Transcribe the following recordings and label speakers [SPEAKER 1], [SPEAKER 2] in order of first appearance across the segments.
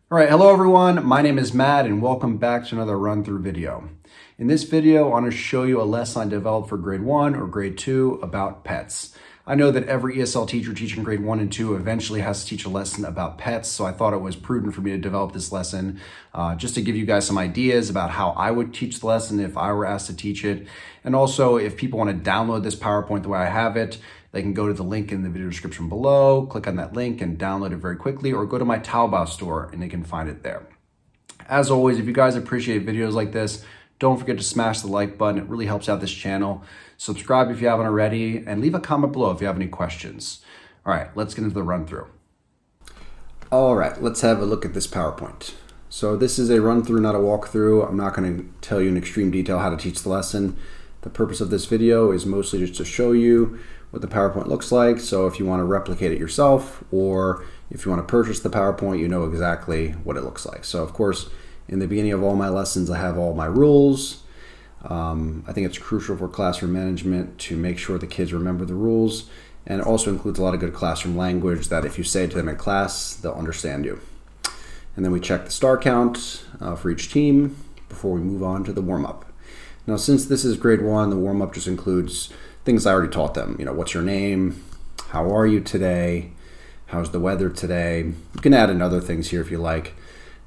[SPEAKER 1] All right, hello everyone. My name is Matt and welcome back to another run-through video. In this video, I want to show you a lesson I developed for grade 1 or grade 2 about pets. I know that every ESL teacher teaching grade 1 and 2 eventually has to teach a lesson about pets, so I thought it was prudent for me to develop this lesson just to give you guys some ideas about how I would teach the lesson if I were asked to teach it. And also, if people want to download this PowerPoint the way I have it, they can go to the link in the video description below, click on that link and download it very quickly, or go to my Taobao store and they can find it there. As always, if you guys appreciate videos like this, don't forget to smash the like button. It really helps out this channel. Subscribe if you haven't already, and leave a comment below if you have any questions. All right, let's get into the run through. All right, let's have a look at this PowerPoint. So this is a run through, not a walkthrough. I'm not going to tell you in extreme detail how to teach the lesson. The purpose of this video is mostly just to show you what the PowerPoint looks like. So if you want to replicate it yourself, or if you want to purchase the PowerPoint, you know exactly what it looks like. So of course, in the beginning of all my lessons, I have all my rules. I think it's crucial for classroom management to make sure the kids remember the rules, and it also includes a lot of good classroom language that if you say it to them in class, they'll understand you. And then we check the star count for each team before we move on to the warm-up. Now, since this is grade 1, the warm-up just includes things I already taught them. You know, what's your name? How are you today? How's the weather today? You can add in other things here if you like.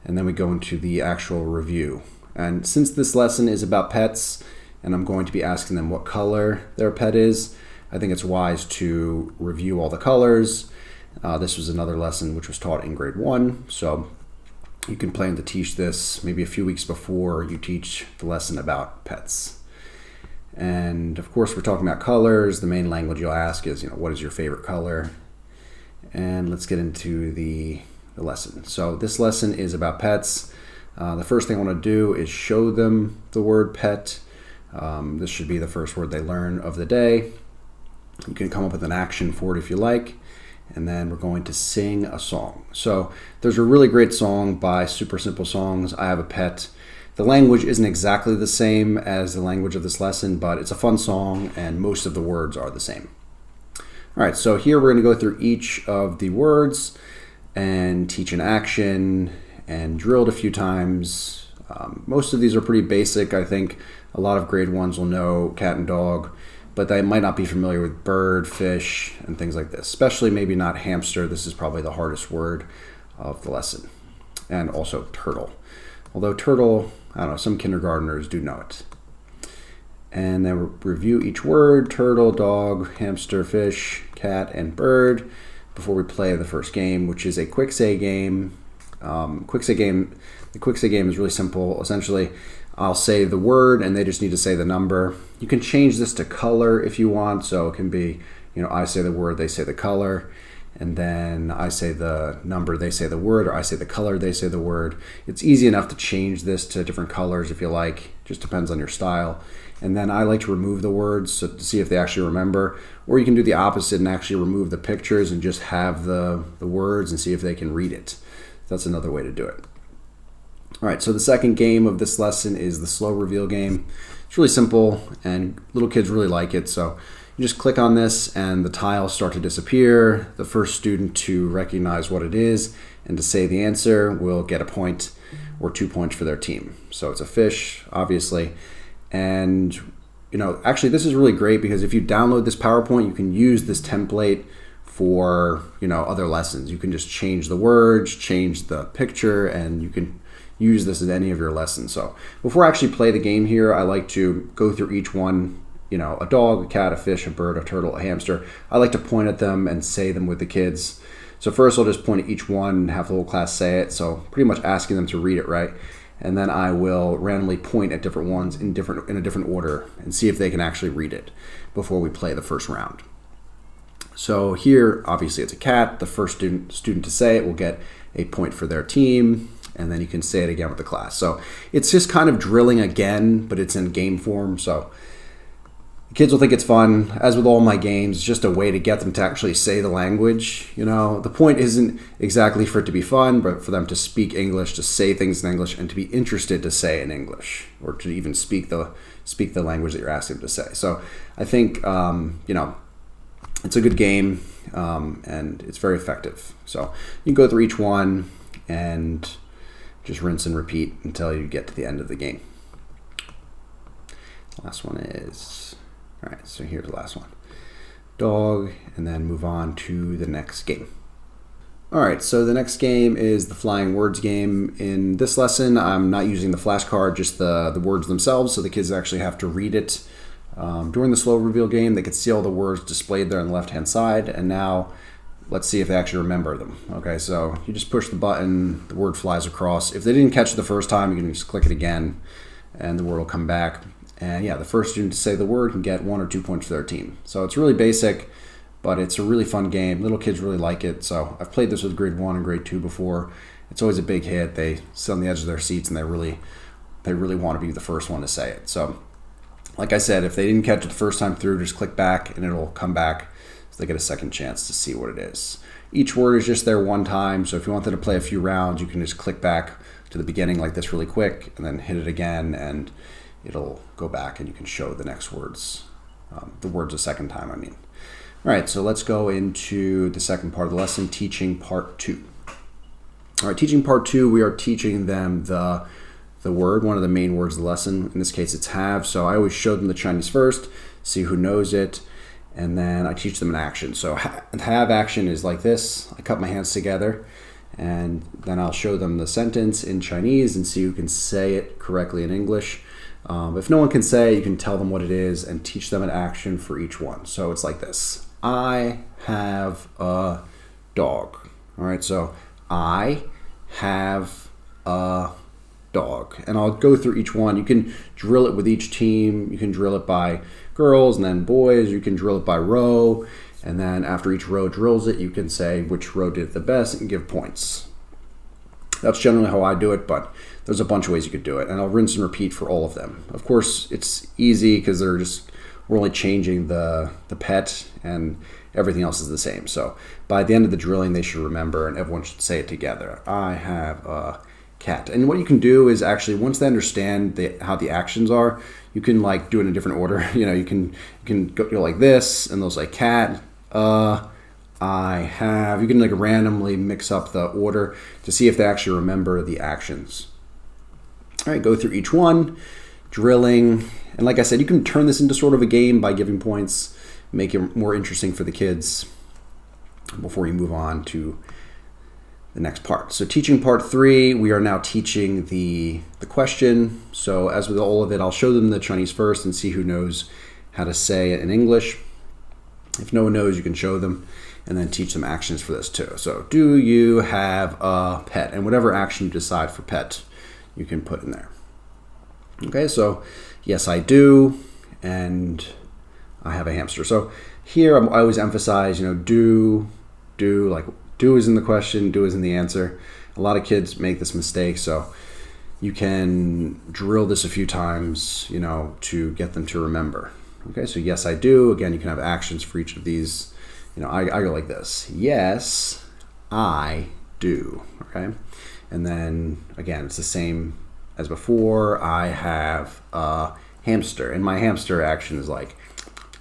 [SPEAKER 1] And then we go into the actual review. And since this lesson is about pets, and I'm going to be asking them what color their pet is, I think it's wise to review all the colors. This was another lesson which was taught in grade 1, so you can plan to teach this maybe a few weeks before you teach the lesson about pets. And of course, we're talking about colors. The main language you'll ask is, what is your favorite color? And let's get into the lesson. So this lesson is about pets. The first thing I want to do is show them the word pet. This should be the first word they learn of the day. You can come up with an action for it if you like. And then we're going to sing a song. So there's a really great song by Super Simple Songs, I Have a Pet. The language isn't exactly the same as the language of this lesson, but it's a fun song and most of the words are the same. All right, so here we're going to go through each of the words and teach an action and drill it a few times. Most of these are pretty basic. I think a lot of grade 1s will know cat and dog, but they might not be familiar with bird, fish, and things like this, especially maybe not hamster. This is probably the hardest word of the lesson. And also turtle. Although turtle, I don't know, some kindergartners do know it. And then we'll review each word: turtle, dog, hamster, fish, cat, and bird, before we play the first game, which is a quick say game. The quick say game is really simple. Essentially, I'll say the word and they just need to say the number. You can change this to color if you want. So it can be, I say the word, they say the color, and then I say the number, they say the word, or I say the color, they say the word. It's easy enough to change this to different colors if you like. Just depends on your style. And then I like to remove the words to see if they actually remember. Or you can do the opposite and actually remove the pictures and just have the words and see if they can read it. That's another way to do it. All right, so the second game of this lesson is the slow reveal game. It's really simple and little kids really like it. So you just click on this and the tiles start to disappear. The first student to recognize what it is and to say the answer will get a point or 2 points for their team. So it's a fish, obviously. And actually this is really great because if you download this PowerPoint, you can use this template for other lessons. You can just change the words, change the picture, and you can use this in any of your lessons. So before I actually play the game here, I like to go through each one. A dog, a cat, a fish, a bird, a turtle, a hamster. I like to point at them and say them with the kids. So first I'll just point at each one and have the whole class say it. So pretty much asking them to read it right. And then I will randomly point at different ones in a different order and see if they can actually read it before we play the first round. So here, obviously it's a cat. The first student to say it will get a point for their team, and then you can say it again with the class. So it's just kind of drilling again, but it's in game form. So the kids will think it's fun. As with all my games, it's just a way to get them to actually say the language. The point isn't exactly for it to be fun, but for them to speak English, to say things in English, and to be interested to say in English, or to even speak the language that you're asking them to say. So I think, it's a good game, and it's very effective. So you can go through each one and just rinse and repeat until you get to the end of the game. The last one is, all right, so here's the last one. Dog, and then move on to the next game. All right, so the next game is the flying words game. In this lesson, I'm not using the flashcard, just the words themselves, so the kids actually have to read it. During the slow reveal game, they could see all the words displayed there on the left-hand side, and now let's see if they actually remember them. Okay, so you just push the button, the word flies across. If they didn't catch it the first time, you can just click it again, and the word will come back. And yeah, the first student to say the word can get 1 or 2 points for their team. So it's really basic, but it's a really fun game. Little kids really like it. So I've played this with grade 1 and grade 2 before. It's always a big hit. They sit on the edge of their seats and they really want to be the first one to say it. So like I said, if they didn't catch it the first time through, just click back and it'll come back so they get a second chance to see what it is. Each word is just there one time. So if you wanted to play a few rounds, you can just click back to the beginning like this really quick and then hit it again and it'll go back and you can show the next words, the words a second time, I mean. All right, so let's go into the second part of the lesson, teaching part 2. All right, teaching part 2, we are teaching them the word, one of the main words of the lesson. In this case, it's have. So I always show them the Chinese first, see who knows it, and then I teach them an action. So have action is like this. I cup my hands together, and then I'll show them the sentence in Chinese and see who can say it correctly in English. If no one can say, you can tell them what it is and teach them an action for each one. So it's like this. I have a dog. All right, so I have a dog. And I'll go through each one. You can drill it with each team. You can drill it by girls and then boys. You can drill it by row. And then after each row drills it, you can say which row did it the best and give points. That's generally how I do it, but there's a bunch of ways you could do it. And I'll rinse and repeat for all of them. Of course, it's easy because we're only changing the pet and everything else is the same. So by the end of the drilling, they should remember and everyone should say it together. I have a cat. And what you can do is actually, once they understand how the actions are, you can like do it in a different order. You know, you can go like this and they'll say cat, I have. You can like randomly mix up the order to see if they actually remember the actions. All right, go through each one, drilling. And like I said, you can turn this into sort of a game by giving points, make it more interesting for the kids before you move on to the next part. So teaching part 3, we are now teaching the question. So as with all of it, I'll show them the Chinese first and see who knows how to say it in English. If no one knows, you can show them and then teach them actions for this too. So do you have a pet? And whatever action you decide for pet, you can put in there. Okay, so yes, I do, and I have a hamster. So here I always emphasize, do, like do is in the question, do is in the answer. A lot of kids make this mistake, so you can drill this a few times, to get them to remember. Okay, so yes, I do. Again, you can have actions for each of these. I go like this. Yes, I do. Okay, and then again, it's the same as before. I have a hamster, and my hamster action is like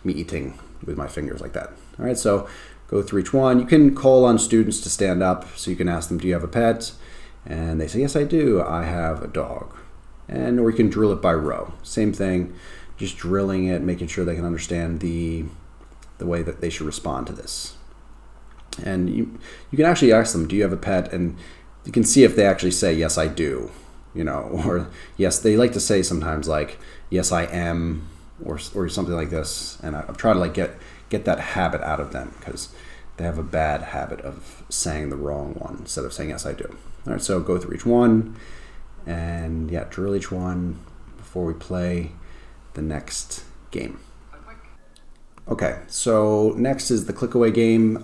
[SPEAKER 1] me eating with my fingers like that. All right, so go through each one. You can call on students to stand up, so you can ask them, do you have a pet? And they say, yes, I do. I have a dog. Or you can drill it by row. Same thing, just drilling it, making sure they can understand the way that they should respond to this. And you can actually ask them, do you have a pet? And you can see if they actually say, yes, I do. Or yes, they like to say sometimes like, yes, I am, or something like this. And I've tried to like get that habit out of them because they have a bad habit of saying the wrong one instead of saying, yes, I do. All right, so go through each one and drill each one before we play the next game. Okay, so next is the click away game.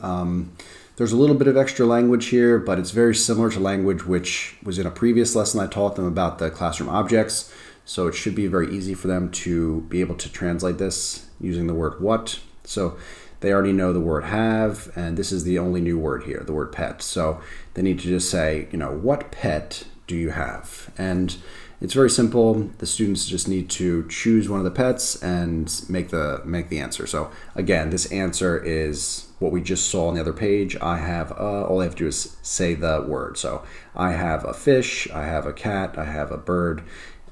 [SPEAKER 1] There's a little bit of extra language here, but it's very similar to language which was in a previous lesson. I taught them about the classroom objects, so it should be very easy for them to be able to translate this using the word what. So they already know the word have, and this is the only new word here, the word pet. So they need to just say, what pet do you have? And it's very simple. The students just need to choose one of the pets and make the answer. So again, this answer is what we just saw on the other page. I have all they have to do is say the word. So I have a fish, I have a cat, I have a bird,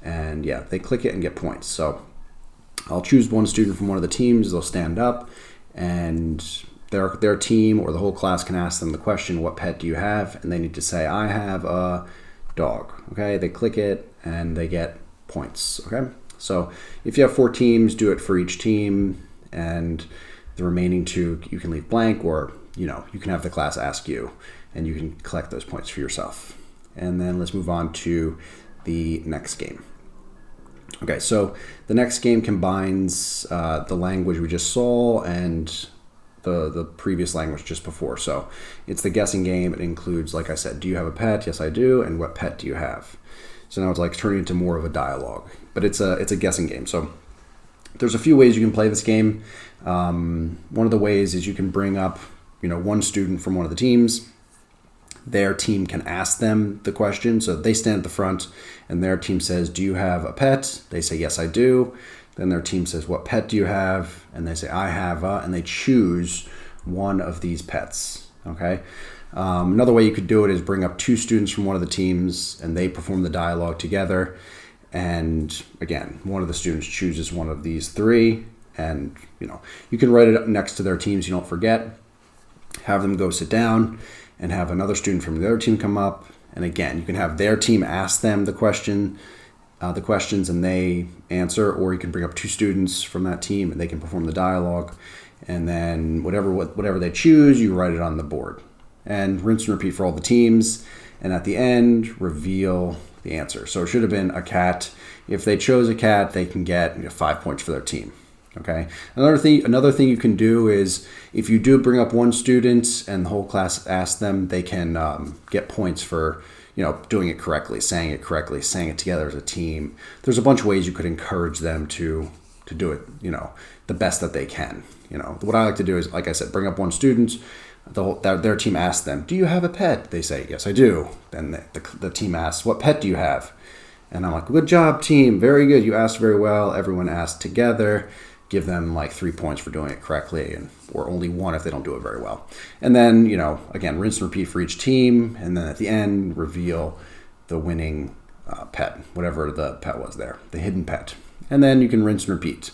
[SPEAKER 1] and yeah, they click it and get points. So I'll choose one student from one of the teams. They'll stand up, and their team or the whole class can ask them the question, what pet do you have? And they need to say, I have a dog. Okay, they click it and they get points. Okay, so if you have 4 teams, do it for each team, and the remaining 2 you can leave blank, or you can have the class ask you and you can collect those points for yourself. And then let's move on to the next game. Okay, so the next game combines the language we just saw and the previous language just before. So it's the guessing game. It includes, like I said, do you have a pet? Yes, I do. And what pet do you have? So now it's like turning into more of a dialogue, but it's a guessing game. So there's a few ways you can play this game. One of the ways is you can bring up, one student from one of the teams. Their team can ask them the question. So they stand at the front and their team says, do you have a pet? They say, yes, I do. Then their team says, what pet do you have? And they say, I have a, and they choose one of these pets. Okay. Another way you could do it is bring up 2 students from one of the teams and they perform the dialogue together. And again, one of the students chooses one of these 3, and you can write it up next to their teams. You don't forget. Have them go sit down and have another student from their team come up. And again, you can have their team ask them the questions and they answer, or you can bring up 2 students from that team and they can perform the dialogue. And then whatever they choose, you write it on the board. And rinse and repeat for all the teams. And at the end, reveal the answer. So it should have been a cat. If they chose a cat, they can get 5 points for their team. Okay. Another thing you can do is if you do bring up one student and the whole class asks them, they can get points for doing it correctly, saying it together as a team. There's a bunch of ways you could encourage them to do it, the best that they can. What I like to do is, like I said, bring up one student. Their team asks them, do you have a pet? They say, yes, I do. Then the team asks, what pet do you have? And I'm like, good job, team. Very good. You asked very well. Everyone asked together. Give them like 3 points for doing it correctly, or only 1 if they don't do it very well. And then, again, rinse and repeat for each team. And then at the end, reveal the winning pet, whatever the pet was there, the hidden pet. And then you can rinse and repeat.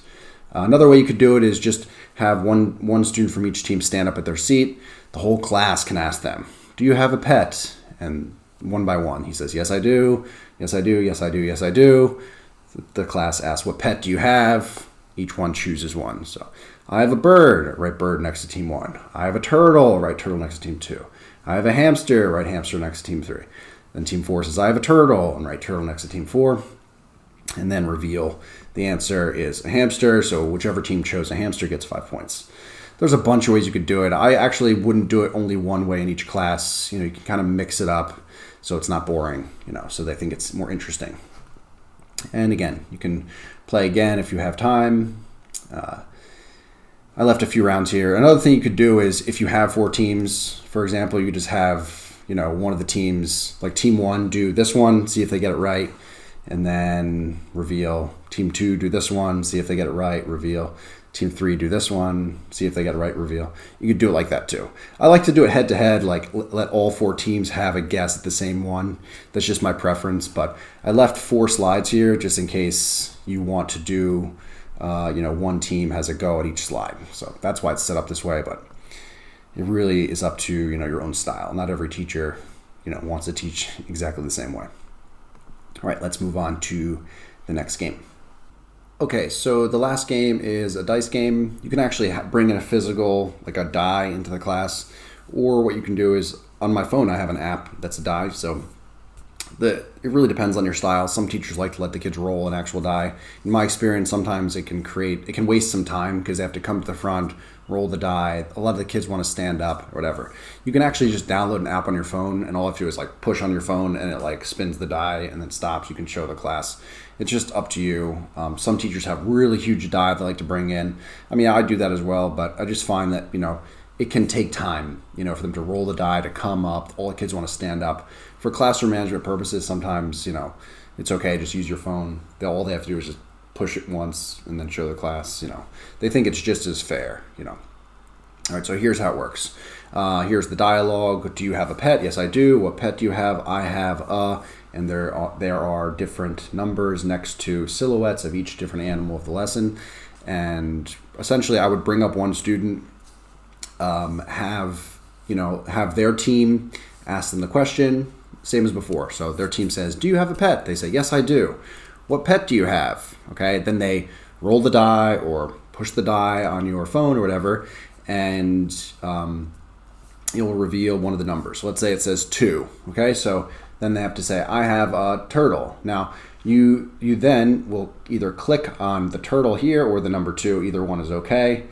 [SPEAKER 1] Another way you could do it is just have one student from each team stand up at their seat. The whole class can ask them, do you have a pet? And one by one, he says, yes, I do. Yes, I do. Yes, I do. Yes, I do. The class asks, what pet do you have? Each one chooses one. So I have a bird, write bird next to team 1. I have a turtle, write turtle next to team 2. I have a hamster, write hamster next to team 3. Then team 4 says, I have a turtle, and write turtle next to team 4. And then reveal the answer is a hamster. So whichever team chose a hamster gets 5 points. There's a bunch of ways you could do it. I actually wouldn't do it only one way in each class. You can kind of mix it up so it's not boring, so they think it's more interesting. And again, you can play again if you have time. I left a few rounds here. Another thing you could do is if you have 4 teams, for example, you could just have, one of the teams, like team 1 do this one, see if they get it right, and then reveal. Team 2 do this one, see if they get it right, reveal. Team 3 do this one, see if they get it right, reveal. You could do it like that too. I like to do it head to head, like let all 4 teams have a guess at the same one. That's just my preference, but I left 4 slides here just in case you want to do, one team has a go at each slide. So that's why it's set up this way, but it really is up to, your own style. Not every teacher, wants to teach exactly the same way. All right, let's move on to the next game. Okay, so the last game is a dice game. You can actually bring in a physical, like a die into the class, or what you can do is, on my phone I have an app that's a die, so it really depends on your style. Some teachers like to let the kids roll an actual die. In my experience, sometimes it can waste some time because they have to come to the front, roll the die. A lot of the kids want to stand up or whatever. You can actually just download an app on your phone, and all you have to do is like push on your phone and it like spins the die and then stops. You can show the class. It's just up to you. Some teachers have really huge die they like to bring in. I mean, I do that as well, but I just find that, it can take time, for them to roll the die, to come up. All the kids want to stand up. For classroom management purposes, sometimes, it's okay. Just use your phone. All they have to do is just push it once and then show the class, They think it's just as fair, All right, so here's how it works. Here's the dialogue. Do you have a pet? Yes, I do. What pet do you have? I have a, and there are different numbers next to silhouettes of each different animal of the lesson. And essentially, I would bring up one student, have their team ask them the question, same as before. So their team says, "Do you have a pet?" They say, "Yes, I do." "What pet do you have?" Okay, then they roll the die or push the die on your phone or whatever, and it will reveal one of the numbers. So let's say it says 2. Okay, so then they have to say, "I have a turtle." Now you then will either click on the turtle here or the number 2. Either one is okay,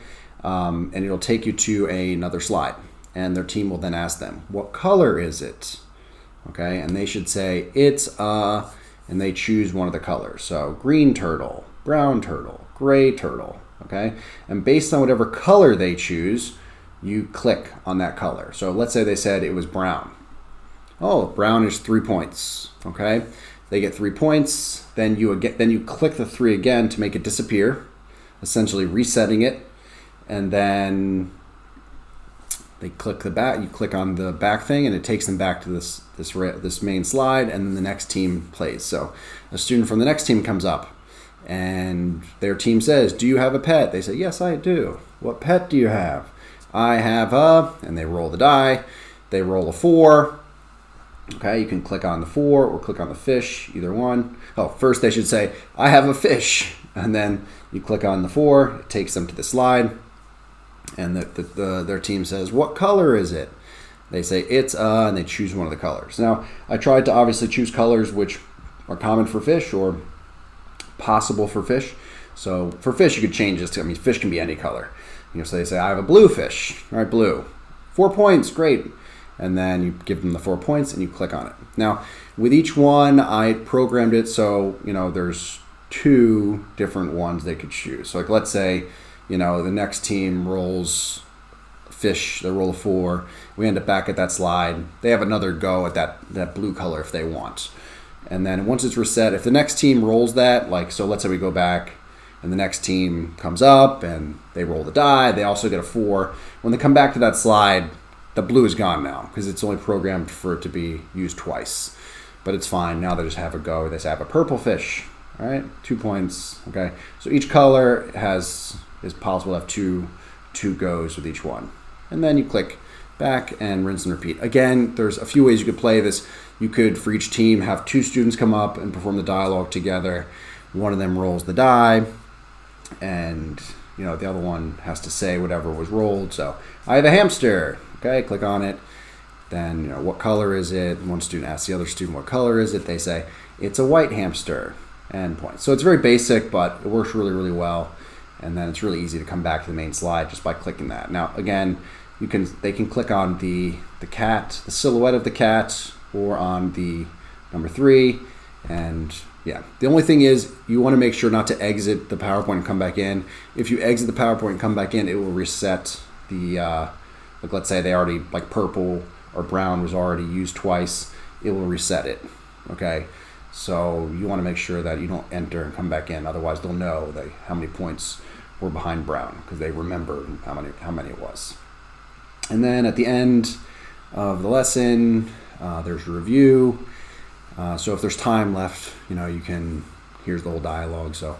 [SPEAKER 1] and it'll take you to another slide. And their team will then ask them, "What color is it?" Okay, and they should say, "It's a," and they choose one of the colors. So green turtle, brown turtle, gray turtle. Okay, and based on whatever color they choose, you click on that color. So let's say they said it was brown. Oh, brown is 3 points. Okay, they get 3 points. Then you click the 3 again to make it disappear, essentially resetting it, and then they click the back. You click on the back thing, and it takes them back to this main slide, and then the next team plays. So a student from the next team comes up, and their team says, "Do you have a pet?" They say, "Yes, I do." "What pet do you have?" "I have a," and they roll the die. They roll a 4. Okay, you can click on the 4 or click on the fish, either one. Oh, first they should say, "I have a fish," and then you click on the 4. It takes them to the slide. And their team says, "What color is it?" They say, "It's a," and they choose one of the colors. Now, I tried to obviously choose colors which are common for fish or possible for fish. So for fish, you could change this to, fish can be any color. So they say, "I have a blue fish." All right, blue. 4 points, great. And then you give them the 4 points and you click on it. Now, with each one, I programmed it so, there's 2 different ones they could choose. So like, let's say, the next team rolls fish, they roll a 4. We end up back at that slide. They have another go at that blue color if they want. And then once it's reset, if the next team rolls that, so let's say we go back and the next team comes up and they roll the die, they also get a 4. When they come back to that slide, the blue is gone now because it's only programmed for it to be used twice. But it's fine. Now they just have a go. They say, "I have a purple fish." All right, 2 points. Okay, so each color is possible to have two goes with each one. And then you click back and rinse and repeat. Again, there's a few ways you could play this. You could, for each team, have 2 students come up and perform the dialogue together. One of them rolls the die, and the other one has to say whatever was rolled. So, "I have a hamster." Okay, click on it. Then, "What color is it?" One student asks the other student, "What color is it?" They say, "It's a white hamster." And points. So it's very basic, but it works really, really well. And then it's really easy to come back to the main slide just by clicking that. Now, again, they can click on the cat, the silhouette of the cat, or on the number 3. And yeah, the only thing is you want to make sure not to exit the PowerPoint and come back in. If you exit the PowerPoint and come back in, it will reset the, let's say they already, purple or brown was already used twice, it will reset it, okay? So you want to make sure that you don't enter and come back in. Otherwise, they'll know how many points were behind brown because they remember how many it was. And then at the end of the lesson, there's a review. So if there's time left, here's the whole dialogue. So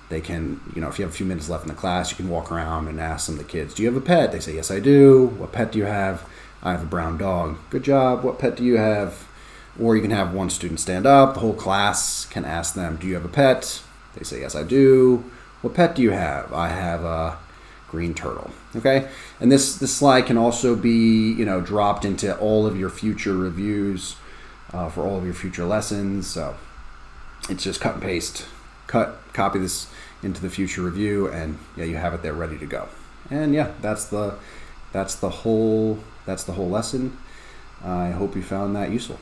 [SPEAKER 1] they can, if you have a few minutes left in the class, you can walk around and ask some of the kids, "Do you have a pet?" They say, "Yes, I do." "What pet do you have?" "I have a brown dog." "Good job. What pet do you have?" Or you can have one student stand up. The whole class can ask them, "Do you have a pet?" They say, "Yes, I do." "What pet do you have?" "I have a green turtle." Okay, and this slide can also be dropped into all of your future reviews for all of your future lessons. So it's just cut and paste, copy this into the future review, and yeah, you have it there ready to go. And yeah, that's the whole lesson. I hope you found that useful.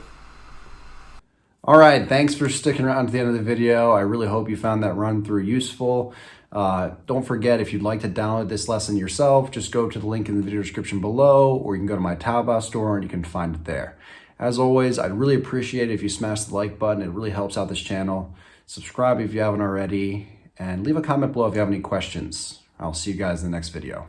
[SPEAKER 1] All right, thanks for sticking around to the end of the video. I really hope you found that run through useful. Don't forget, if you'd like to download this lesson yourself, just go to the link in the video description below, or you can go to my Taobao store and you can find it there. As always, I'd really appreciate it if you smash the like button. It really helps out this channel. Subscribe if you haven't already, and leave a comment below if you have any questions. I'll see you guys in the next video.